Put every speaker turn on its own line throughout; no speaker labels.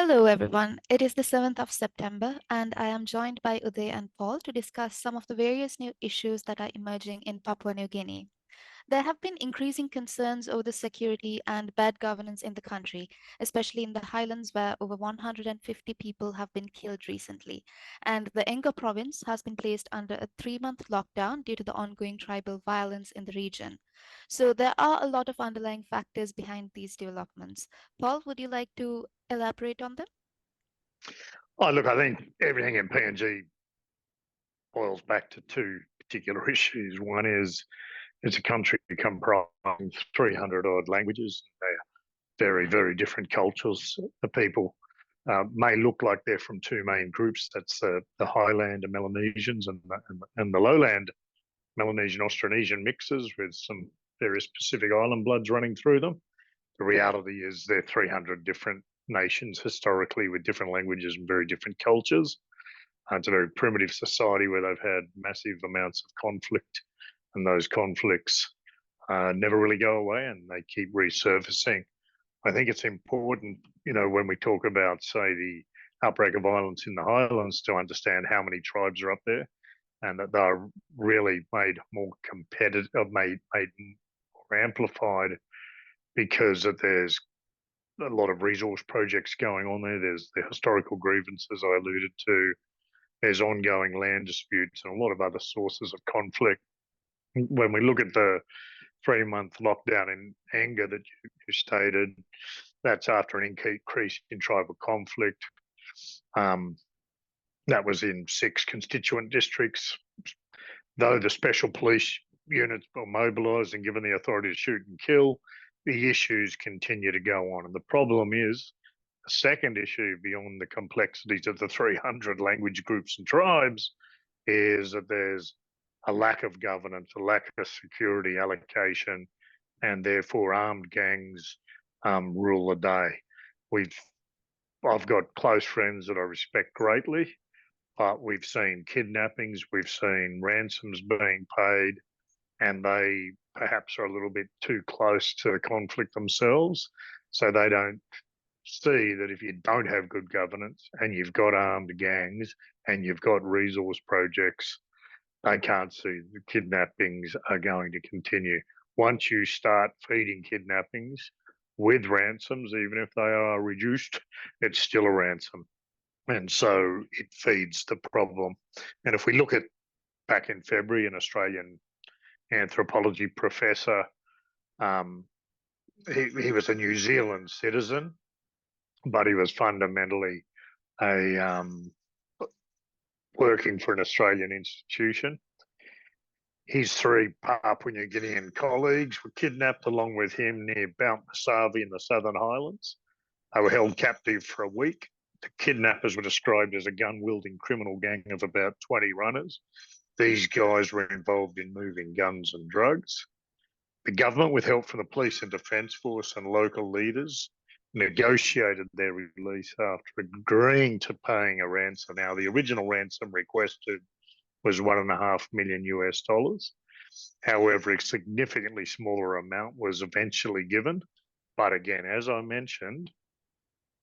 Hello, everyone. It is the 7th of September, and I am joined by Uday and Paul to discuss some of the various new issues that are emerging in Papua New Guinea. There have been increasing concerns over the security and bad governance in the country, especially in the highlands where over 150 people have been killed recently. And the Enga province has been placed under a 3-month lockdown due to the ongoing tribal violence in the region. So there are a lot of underlying factors behind these developments. Paul, would you like to elaborate on them?
Oh, look, I think everything in PNG boils back to two particular issues. One is it's a country comprising 300 odd languages. They're very, very different cultures. The people may look like they're from two main groups. That's the highland and Melanesians and the lowland Melanesian Austronesian mixes with some various Pacific Island bloods running through them. The reality is they're 300 different nations historically with different languages and very different cultures. It's a very primitive society where they've had massive amounts of conflict, and those conflicts never really go away and they keep resurfacing. I think it's important, when we talk about, say, the outbreak of violence in the highlands, to understand how many tribes are up there and that they're really made more competitive, made more amplified because there's a lot of resource projects going on there. There's the historical grievances I alluded to. There's ongoing land disputes and a lot of other sources of conflict. When we look at the 3-month lockdown in anger that you stated, that's after an increase in tribal conflict. That was in 6 constituent districts. Though the special police units were mobilised and given the authority to shoot and kill, the issues continue to go on. And the problem is, the second issue beyond the complexities of the 300 language groups and tribes is that there's a lack of governance, a lack of security allocation, and therefore armed gangs rule the day. I've got close friends that I respect greatly, but we've seen kidnappings, we've seen ransoms being paid, and they perhaps are a little bit too close to the conflict themselves. So they don't see that if you don't have good governance and you've got armed gangs and you've got resource projects, they can't see the kidnappings are going to continue. Once you start feeding kidnappings with ransoms, even if they are reduced, it's still a ransom. And so it feeds the problem. And if we look at back in February, an Australian anthropology professor, he was a New Zealand citizen, but he was fundamentally a working for an Australian institution. His 3 Papua New Guinean colleagues were kidnapped along with him near Mount Masavi in the Southern Highlands. They were held captive for a week. The kidnappers were described as a gun-wielding criminal gang of about 20 runners. These guys were involved in moving guns and drugs. The government, with help from the police and defence force and local leaders, negotiated their release after agreeing to paying a ransom. Now, the original ransom requested was $1.5 million US. However, a significantly smaller amount was eventually given. But again, as I mentioned,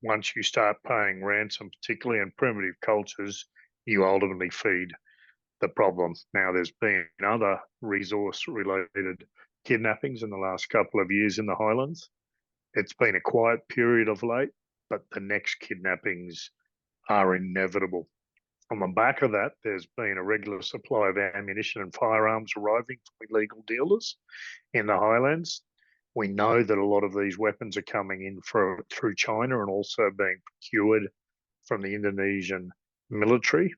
once you start paying ransom, particularly in primitive cultures, you ultimately feed the problem. Now, there's been other resource-related kidnappings in the last couple of years in the highlands. It's been a quiet period of late, but the next kidnappings are inevitable. On the back of that, there's been a regular supply of ammunition and firearms arriving from illegal dealers in the highlands. We know that a lot of these weapons are coming in through China and also being procured from the Indonesian military.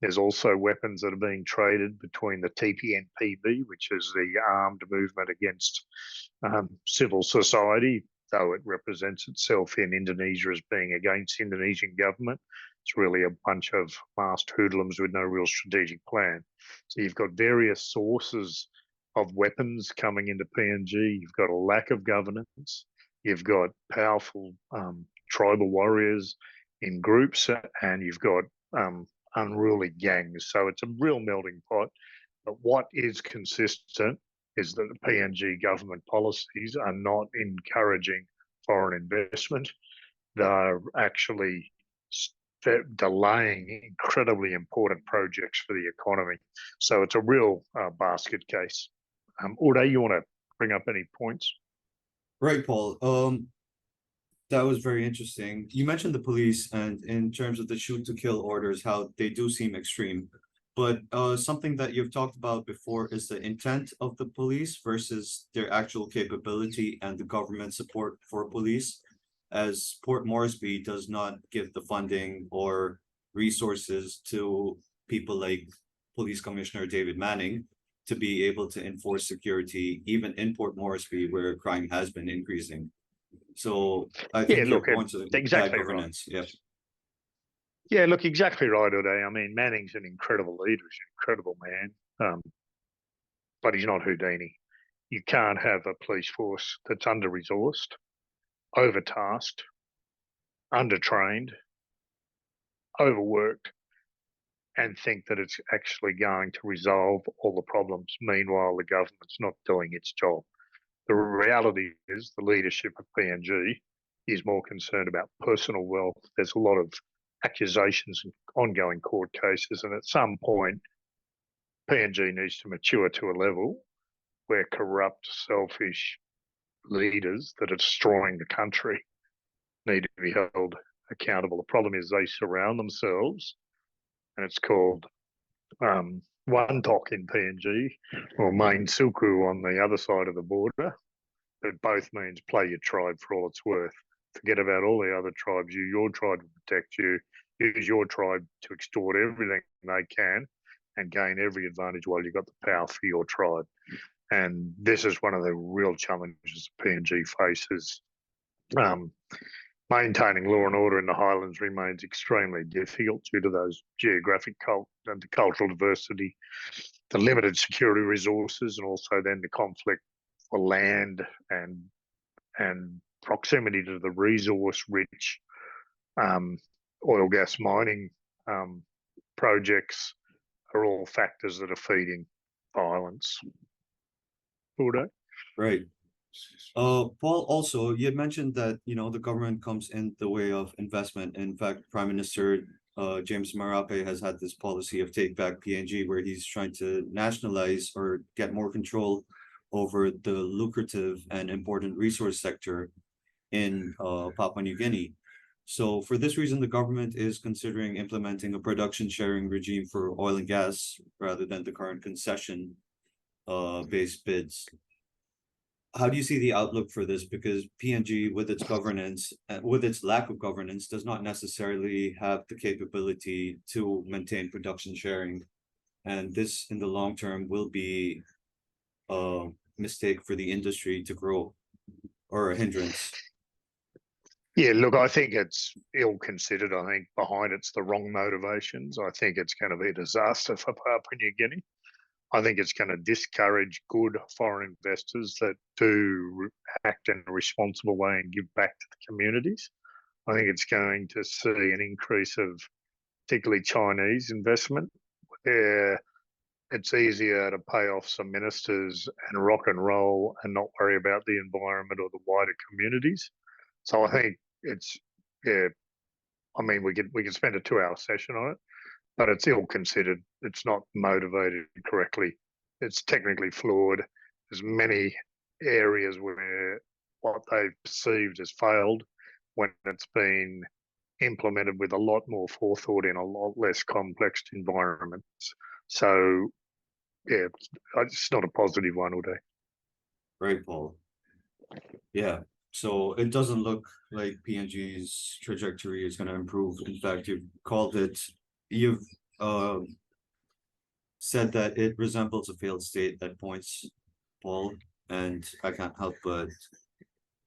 There's also weapons that are being traded between the TPNPB, which is the armed movement against civil society, though it represents itself in Indonesia as being against the Indonesian government. It's really a bunch of masked hoodlums with no real strategic plan. So you've got various sources of weapons coming into PNG. You've got a lack of governance. You've got powerful tribal warriors in groups, and you've got unruly gangs. So it's a real melting pot. But what is consistent is that the PNG government policies are not encouraging foreign investment. they're actually delaying incredibly important projects for the economy. So it's a real basket case. Uday, you want to bring up any points?
Right, Paul. That was very interesting. You mentioned the police, and in terms of the shoot to kill orders, how they do seem extreme. But something that you've talked about before is the intent of the police versus their actual capability and the government support for police, as Port Moresby does not give the funding or resources to people like Police Commissioner David Manning to be able to enforce security, even in Port Moresby, where crime has been increasing. So I
Yeah,
think your
look,
points of bad
exactly right.
governance. Yeah.
Yeah, look, exactly right, Uday. I mean, Manning's an incredible leader. He's an incredible man, but he's not Houdini. You can't have a police force that's under-resourced, overtasked, undertrained, overworked, and think that it's actually going to resolve all the problems. Meanwhile, the government's not doing its job. The reality is the leadership of PNG is more concerned about personal wealth. There's a lot of accusations and ongoing court cases, and at some point, PNG needs to mature to a level where corrupt, selfish leaders that are destroying the country need to be held accountable. The problem is they surround themselves, and it's called one talk in PNG or main suku on the other side of the border. It both means play your tribe for all it's worth. Forget about all the other tribes. Use your tribe to protect you. Use your tribe to extort everything they can and gain every advantage while you've got the power for your tribe. And this is one of the real challenges PNG faces. Maintaining law and order in the Highlands remains extremely difficult due to those geographic and the cultural diversity, the limited security resources, and also then the conflict for land and proximity to the resource-rich oil gas mining projects are all factors that are feeding violence. Uday?
Right. Paul, also, you had mentioned that, the government comes in the way of investment. In fact, Prime Minister James Marape has had this policy of Take Back PNG, where he's trying to nationalize or get more control over the lucrative and important resource sector in Papua New Guinea. So for this reason, the government is considering implementing a production sharing regime for oil and gas rather than the current concession based bids. How do you see the outlook for this? Because PNG, with its governance, with its lack of governance, does not necessarily have the capability to maintain production sharing. And this, in the long term, will be a mistake for the industry to grow, or a hindrance.
Yeah, look, I think it's ill considered. I think behind it's the wrong motivations. I think it's going to be a disaster for Papua New Guinea. I think it's going to discourage good foreign investors that do act in a responsible way and give back to the communities. I think it's going to see an increase of particularly Chinese investment, where it's easier to pay off some ministers and rock and roll and not worry about the environment or the wider communities. So I think it's, yeah, I mean, we could spend a 2-hour session on it, but it's ill considered. It's not motivated correctly. It's technically flawed. There's many areas where what they've perceived has failed when it's been implemented with a lot more forethought in a lot less complex environments. So, yeah, it's not a positive one, Uday.
Right, Paul. Yeah. So it doesn't look like PNG's trajectory is going to improve. In fact, you've said that it resembles a failed state at points, Paul, and I can't help but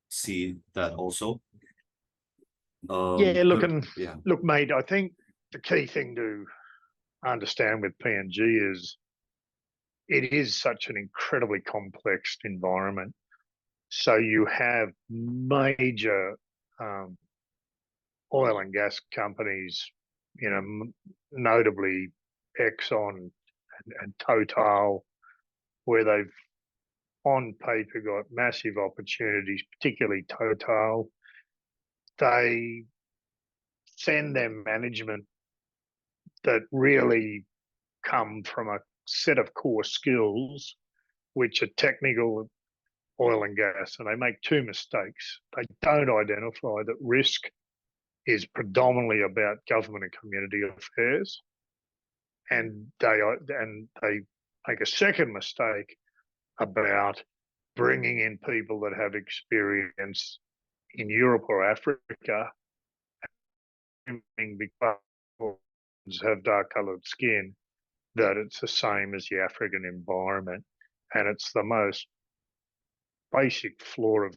see that also.
Yeah,
yeah.
look, mate, I think the key thing to understand with PNG is it is such an incredibly complex environment. So you have major oil and gas companies, notably Exxon and Total, where they've on paper got massive opportunities, particularly Total, they send their management that really come from a set of core skills, which are technical, oil and gas, and they make two mistakes. They don't identify that risk is predominantly about government and community affairs, and they make a second mistake about bringing in people that have experience in Europe or Africa, because have dark coloured skin, that it's the same as the African environment, and it's the most basic flaw of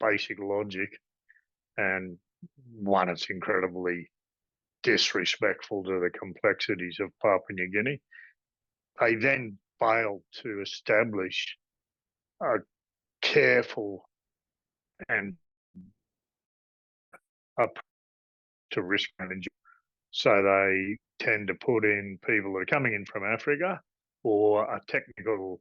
basic logic, and one, it's incredibly disrespectful to the complexities of Papua New Guinea. They then failed to establish a careful and approach to risk management. So they tend to put in people that are coming in from Africa or are technical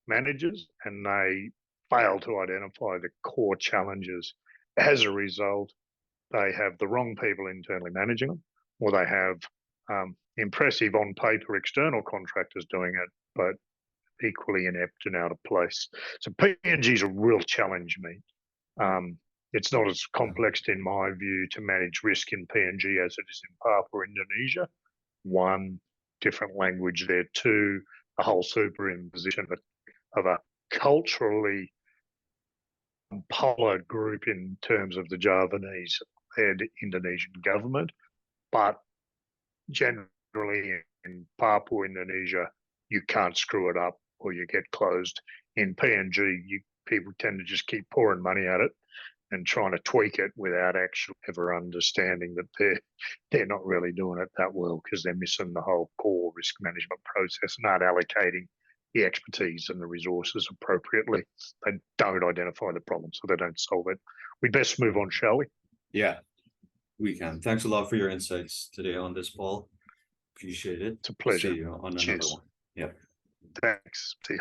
managers, and they fail to identify the core challenges. As a result, they have the wrong people internally managing them, or they have impressive on paper external contractors doing it, but equally inept and out of place. So PNG is a real challenge, mate. It's not as complex, in my view, to manage risk in PNG as it is in Papua, Indonesia. One, different language there. Two, a whole superimposition of a culturally polar group in terms of the Javanese-led Indonesian government. But generally in Papua, Indonesia, you can't screw it up or you get closed. In PNG, people tend to just keep pouring money at it and trying to tweak it without actually ever understanding that they're not really doing it that well, because they're missing the whole core risk management process, not allocating the expertise and the resources appropriately. They don't identify the problem, so they don't solve it. We best move on, shall we?
Yeah, we can. Thanks a lot for your insights today on this, Paul. Appreciate it.
It's a pleasure.
See you on another
Cheers.
one. Yeah.
Thanks. See you.